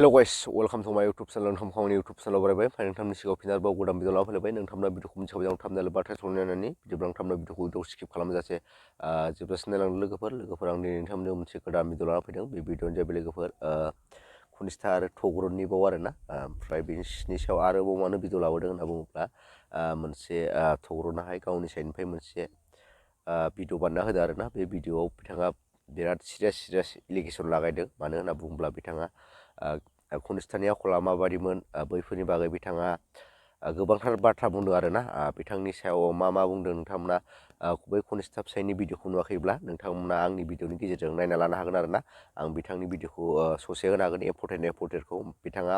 Hello guys, welcome to my YouTube channel. नोंथांनि YouTube channel बरायबाय ओमफ्राय नोंथांनि सिगाङाव फिन आरोबाव गोदान भिडिअ लाना फैलायबाय नोंथांमोना भिडिअखौ मोनथिखाबाय आं थाबनाय बाथ्रा सोंनानै जेब्ला नोंथांमोना भिडिअखौ स्किप खालामजासे जोबजासिम नायलांदों लोगोफोर आं दिनै नोंथांमोननो मोनसे गोदान भिडिअ लाना फैदों बे भिडिअआनो जाबाय लोगोफोर खनिष्ठा आरो थग्रननि बाव आरोना ओमफ्राय बिनि सायाव आरोबाव मानो भिडिअ लाबोदों होनना बुङोब्ला मोनसे थग्रनाहाय गावनि साइडनिफ्राय मोनसे भिडिअ बानायना होदों आरोना बे भिडिअआव बिथाङा बिराद सिरियास एलिगेसन लागायदों मानो होनना बुङोब्ला बिथाङा खनिष्ठानि आखला माबादिमोन बैफोरनि बागै बिथाङा गोबांथार बाथ्रा बुंदों आरोना बिथांनि सायाव मा बुंदों नोंथांमोना बै खनिष्ठा फिसायनि भिडिअखौ नुवाखैब्ला नोंथांमोना आंनि भिडिअनि गेजेरजों नायना लानो हागोन आरोना आं बिथांनि भिडिअखौ ससे होनो हागोन इम्परटेन्टखौ बिथाङा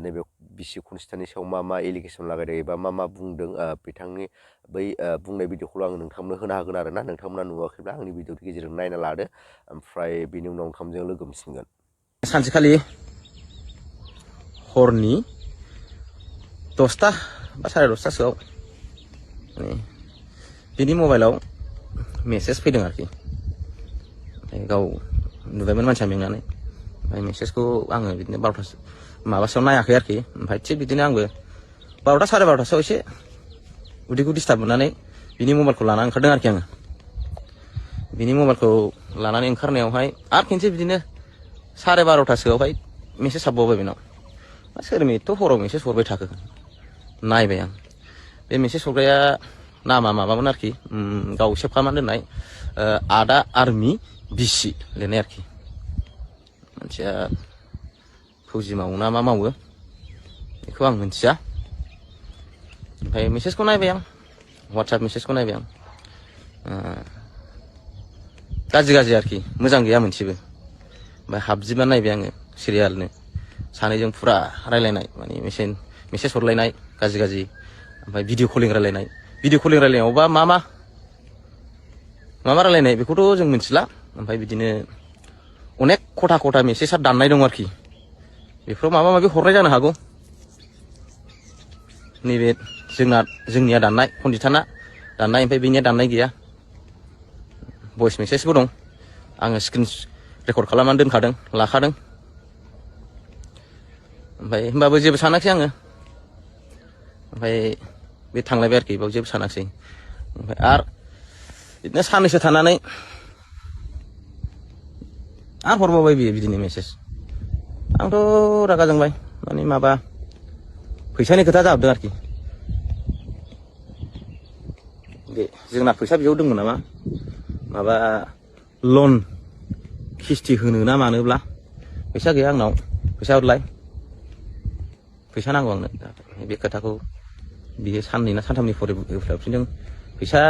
नैबे बिसि खनिष्ठानि सायाव मा एलिगेसन लागायदों एबा मा बुंदों बिथांनि बै बुंनाय भिडिअखौल' आं नोंथांमोननो होनो हागोन आरोना नोंथांमोना नुवाखैब्ला आंनि भिडिअनि गेजेरजों नायना लादो ओमफ्राय बिनि उनाव ओंखामजों लोगो मोनसिगोन सानसेखालि हरनि 10टा बा 10:30सोआव बिनि मबाइलाव मेसेज फैदों आरोखि गाव नुबायमोन मानसिया मेंनानै ओमफ्राय मेसेजखौ आङो बिदिनो 12टा माबासोआव नायाखै आरोखि ओमफ्राय थिग बिदिनो आंबो 12टा 12:30सोआव एसे उदैखौ डिस्टार्ब मोननानै बिनि मबाइलखौ लानानै ओंखारदों आरोखि आङो बिनि मबाइलखौ लानानै ओंखारनायावहाय आरो खेनसे बिदिनो 12:30सोआवहाय मेसेज हाबबावबाय बेनाव सोर एथ' हराव मेसेज हरबाय थाखो नायबाय आं बे मेसेज हरग्राया नामा माबामोन आरोखि गाव सेभ खालामनानै दोननाय आदा आर्मि बिसि लिरनाय आरोखि मानसिया फौजि मावो ना मा मावो बेखौ आं मिथिया ओमफ्राय मेसेजखौ नायबाय आं वाट्सएप मेसेजखौ नायबाय आं गाज्रि आरोखि मोजां गैया मोनसेबो ओमफ्राय हाबजोबना नायबाय आङो सिरियालनो सानैजों फुरा रायलायनाय माने मेसेज हरलायनाय गाज्रि ओमफ्राय भिडिअ कलिं रायलायनायावबा मा रायलायनाय बेखौथ' जों मिथिला ओमफ्राय बिदिनो अनेक खथा मेसेजआ दाननाय दं आरोखि बेफोराव माबा माबि हरनाय जानो हागौ नैबे जोंनिया दाननाय पन्डिताना दाननाय ओमफ्राय बेनिया दाननाय गैया भइस मेसेजबो दं आङो स्क्रिन रेकर्ड खालामनानै दोनखादों लाखादों ओमफ्राय होमबाबो जेबो सानाखै आङो ओमफ्राय बे थांलायबाय आरोखि बेयाव जेबो सानाखसै ओमफ्राय आरो बिदिनो साननैसो थानानै आरो हरबावबाय बियो बिदिनो मेसेज आंथ' रागा जोंबाय माने माबा फैसानि खोथा जाहाबदों आरोखि बे जोंना फैसा बिहरदोंमोन नामा माबा लन किस्ति होनो ना मानोब्ला फैसा गैया आंनाव फैसा हरलाय फैसा नांगौ आंनो बे खोथाखौ बियो साननै ना सानथामनि होफिनदों फैसा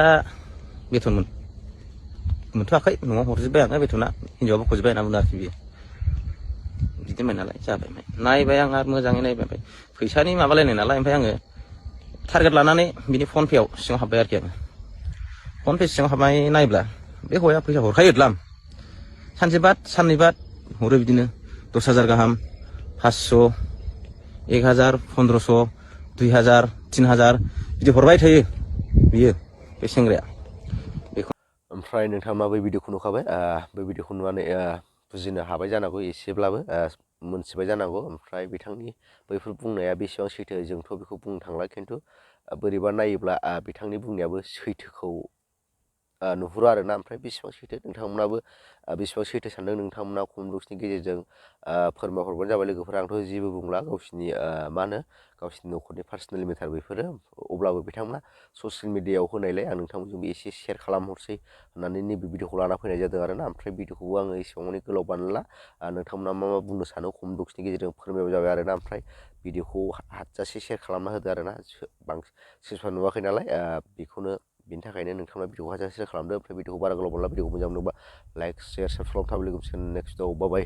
बेथन मोनथ'वाखै न'आव हरजोब्बाय आङो बेथना हिनजावाबो हरजोब्बाय होनना बुंदों आरोखि बियो बिदिमोन नालाय जाबाय नायबाय आं आरो मोजाङै नायबाय ओमफ्राय फैसानि माबालायनाय नालाय ओमफ्राय आङो टारगेट लानानै बिनि फन पेआव सिङाव हाबबाय आरोखि आङो फन पे सिङाव हाबनाय नायब्ला बे हौवाया फैसा हरखायो द्लाम सानसे बाद साननै बाद हरो बिदिनो 10,000 गाहाम 500 1,000 1500 2,000 3,000 बिदि हरबाय थायो बियो बे सेंग्राया बेखौ ओमफ्राय नोंथाङा मा बै भिडिअखौ नुखाबाय बै भिडिअखौ नुनानै बुजिनो हाबाय जानांगौ एसेब्लाबो मोनथिबाय जानांगौ ओमफ्राय बिथांनि बैफोर बुंनाया बेसेबां सैथो जोंथ' बेखौ बुंनो थांला खिन्थु बोरैबा नायोब्ला बिथांनि बुंनायाबो सैथोखौ नुहुरो आरोना ओमफ्राय बेसेबां सैथो नोंथांमोनाबो बेसेबां सैथो सानदों नोंथांमोना कमेन्ट बक्सनि गेजेरजों फोरमायहरबानो जाबाय लोगोफोर आंथ' जेबो बुंला गावसिनि गावसिनि न'खरनि पार्सनेल मेटार बेफोरो अब्लाबो बिथांमोना ससियेल मिडियायाव होनायलाय आं नोंथांमोनजोंबो एसे शेयार खालामहरसै होननानै नैबे भिडिअखौ लाना फैनाय जादों आरोना ओमफ्राय भिडिअखौबो आङो एसेबां माने गोलाव बानायला नोंथांमोना मा बुंनो सानो कमेन्ट बक्सनि गेजेरजों फोरमायबानो जाबाय आरोना ओमफ्राय भिडिअखौ हाजासे शेयार खालामना होदो आरोना बांसिन सोरबा नुवाखै नालाय बेखौनो बिनि थाखायनो नोंथांमोना भिडिअखौ हाजासे शेयार खालामदो ओमफ्राय भिडिअखौ बारा गोलाव बानायला भिडिअखौ मोजां मोनोबा लाइक शेयार साबसक्राइब खालामनो लोगोसे नेक्स्ट भिडिअ बाय